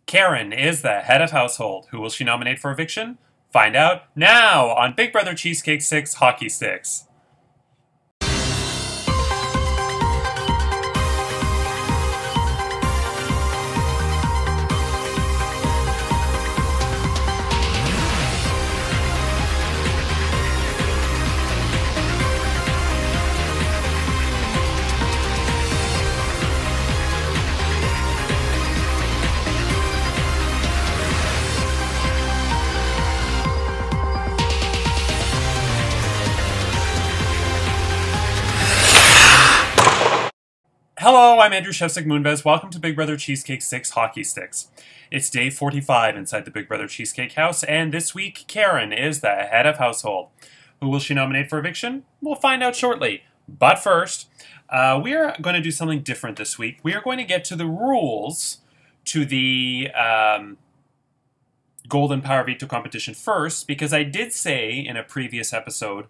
Karen is the head of household. Who will she nominate for eviction? Find out now on Big Brother Cheesecake 6 Hockey Sticks. Hello, I'm Andrew Shevsik Moonves. Welcome to Big Brother Cheesecake 6 Hockey Sticks. It's day 45 inside the Big Brother Cheesecake house, and this week, Karen is the head of household. Who will she nominate for eviction? We'll find out shortly. But first, we are going to do something different this week. We are going to get to the rules to the Golden Power Veto competition first, because I did say in a previous episode,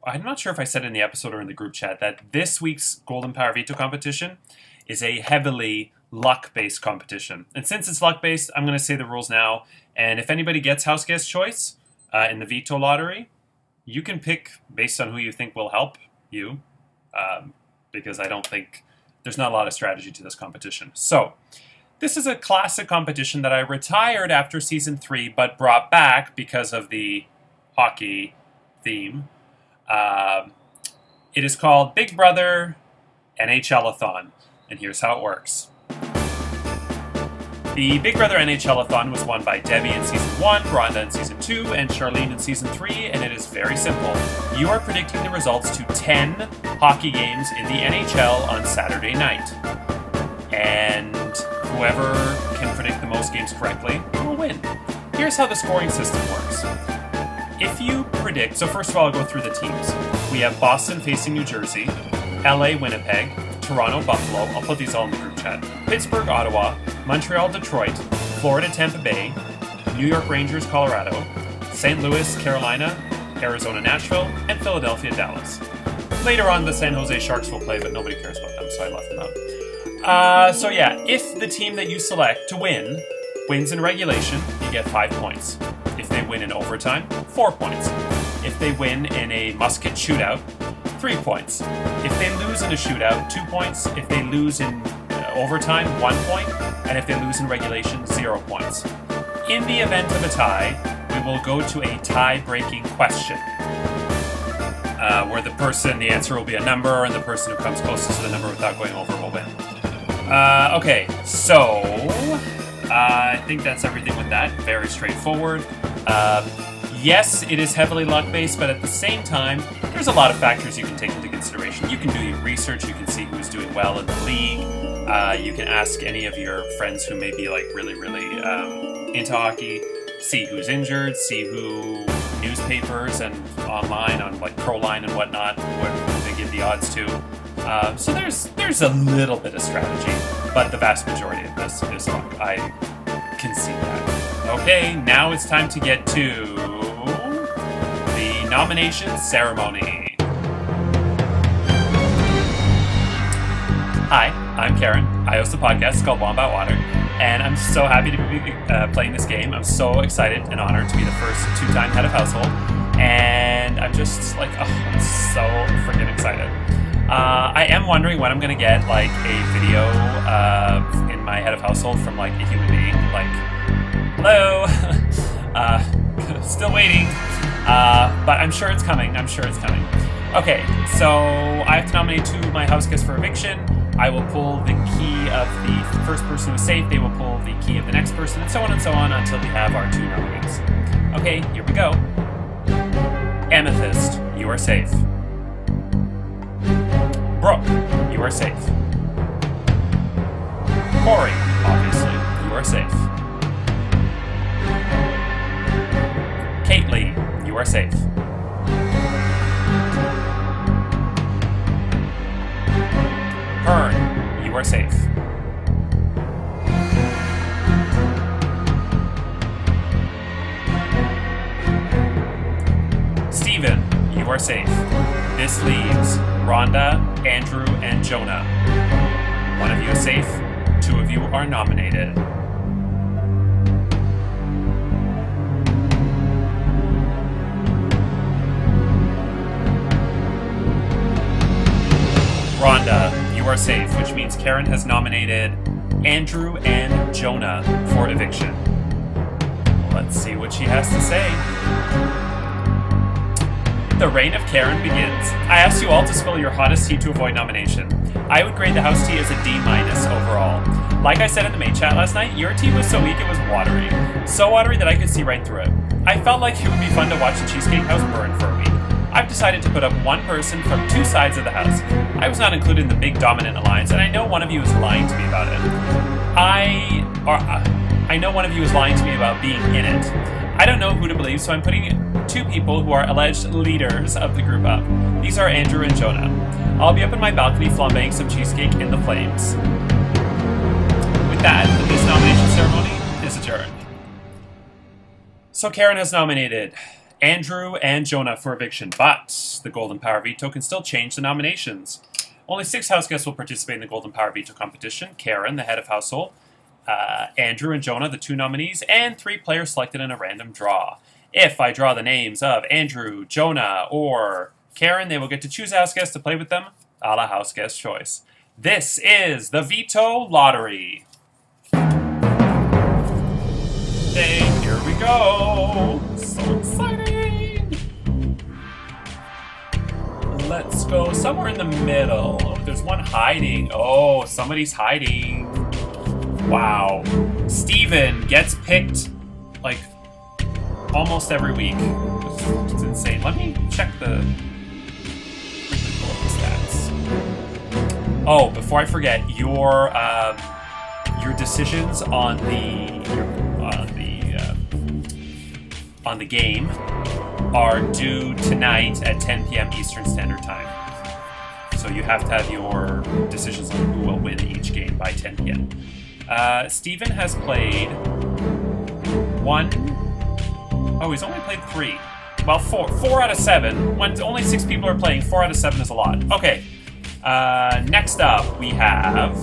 I'm not sure if I said in the episode or in the group chat, that this week's Golden Power Veto competition is a heavily luck-based competition. And since it's luck-based, I'm going to say the rules now. And if anybody gets house guest choice in the veto lottery, you can pick based on who you think will help you, because I don't think there's not a lot of strategy to this competition. So this is a classic competition that I retired after season 3, but brought back because of the hockey theme. It is called Big Brother NHL-a-thon, and here's how it works. The Big Brother NHL-a-thon was won by Debbie in Season 1, Rhonda in Season 2, and Charlene in Season 3, and it is very simple. You are predicting the results to 10 hockey games in the NHL on Saturday night. And whoever can predict the most games correctly will win. Here's how the scoring system works. If you predict, so first of all, I'll go through the teams. We have Boston facing New Jersey, LA, Winnipeg, Toronto, Buffalo, I'll put these all in the group chat, Pittsburgh, Ottawa, Montreal, Detroit, Florida, Tampa Bay, New York Rangers, Colorado, St. Louis, Carolina, Arizona, Nashville, and Philadelphia, Dallas. Later on, the San Jose Sharks will play, but nobody cares about them, so I left them out. So yeah, if the team that you select to win wins in regulation, you get 5 points. If they win in overtime, 4 points. If they win in a musket shootout, 3 points. If they lose in a shootout, 2 points. If they lose in overtime, 1 point. And if they lose in regulation, 0 points. In the event of a tie, we will go to a tie-breaking question, where the answer will be a number, and the person who comes closest to the number without going over will win. Okay, so I think that's everything with that. Very straightforward. Yes, it is heavily luck-based, but at the same time, there's a lot of factors you can take into consideration. You can do your research, you can see who's doing well in the league, you can ask any of your friends who may be like really into hockey, see who's injured, see who newspapers and online on like Proline and whatnot, what they give the odds to. So there's a little bit of strategy, but the vast majority of this is luck. I can see that. Okay, now it's time to get to the nomination ceremony. Hi, I'm Karen. I host a podcast. It's called Wombat Water, and I'm so happy to be playing this game. I'm so excited and honored to be the first two-time head of household, and I'm just like, oh, I'm so freaking excited. I am wondering when I'm going to get like a video in my head of household from like a human being, like, hello, still waiting, but I'm sure it's coming, Okay, so I have to nominate 2 of my house guests for eviction. I will pull the key of the first person who's safe, they will pull the key of the next person, and so on until we have our 2 nominees. Okay, here we go. Amethyst, you are safe. Brooke, you are safe. Corey, obviously, you are safe. Kaitley, you are safe. Hearn, you are safe. Steven, you are safe. This leaves Rhonda, Andrew, and Jonah. One of you is safe, 2 of you are nominated. safe, which means Karen has nominated Andrew and Jonah for eviction. Let's see what she has to say. The reign of Karen begins. I asked you all to spill your hottest tea to avoid nomination. I would grade the house tea as a D- overall. Like I said in the main chat last night, your tea was so weak it was watery. So watery that I could see right through it. I felt like it would be fun to watch the Cheesecake House burn for a week. I've decided to put up one person from two sides of the house. I was not included in the big dominant alliance, and I know one of you is lying to me about it. I know one of you is lying to me about being in it. I don't know who to believe, so I'm putting two people who are alleged leaders of the group up. These are Andrew and Jonah. I'll be up in my balcony flambeing some cheesecake in the flames. With that, this nomination ceremony is adjourned. So Karen has nominated Andrew and Jonah for eviction, but the Golden Power Veto can still change the nominations. Only 6 house guests will participate in the Golden Power Veto competition. Karen, the head of household, Andrew and Jonah, the 2 nominees, and 3 players selected in a random draw. If I draw the names of Andrew, Jonah, or Karen, they will get to choose a house guest to play with them, a la house guest choice. This is the Veto Lottery. Hey, here we go. So exciting. Let's go somewhere in the middle. Oh, there's one hiding. Oh, somebody's hiding. Wow. Steven gets picked, like, almost every week. It's insane. Let me check the stats. Oh, before I forget, your decisions on the game are due tonight at 10 p.m. Eastern Standard Time. So you have to have your decisions on who will win each game by 10 p.m. Steven has played 1. Oh, he's only played 3. Well, 4 out of 7. When only 6 people are playing, 4 out of 7 is a lot. Okay. Next up, we have...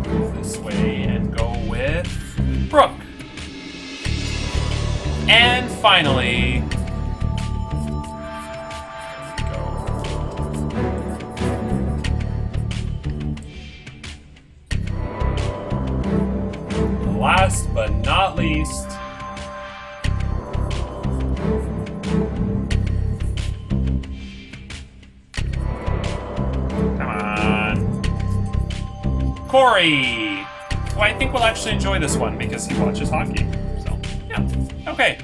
Move this way and go with Brooke. And finally... Last but not least, come on, Corey, who I think will actually enjoy this one because he watches hockey. So, yeah, okay.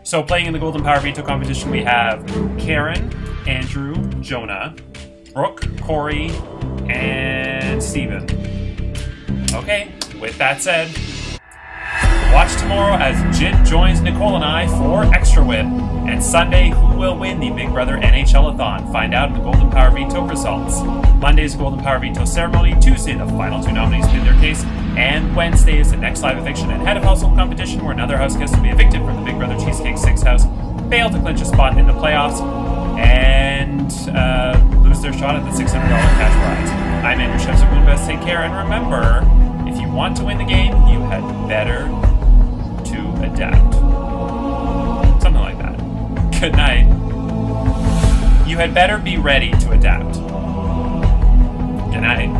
So playing in the Golden Power Veto competition, we have Karen, Andrew, Jonah, Brooke, Corey, and Steven. Okay, with that said, watch tomorrow as Jit joins Nicole and I for Extra Win. And Sunday, who will win the Big Brother NHL-a-thon? Find out in the Golden Power Veto results. Monday is the Golden Power Veto ceremony. Tuesday, the final 2 nominees pin their case. And Wednesday is the next live eviction and head of household competition where another house guest will be evicted from the Big Brother Cheesecake 6 house, fail to clinch a spot in the playoffs, and lose their shot at the $600 cash prize. I'm Andrew Chefs of Moonbest. Take care, and remember, if you want to win the game, you had better to adapt. Something like that. Good night. You had better be ready to adapt. Good night.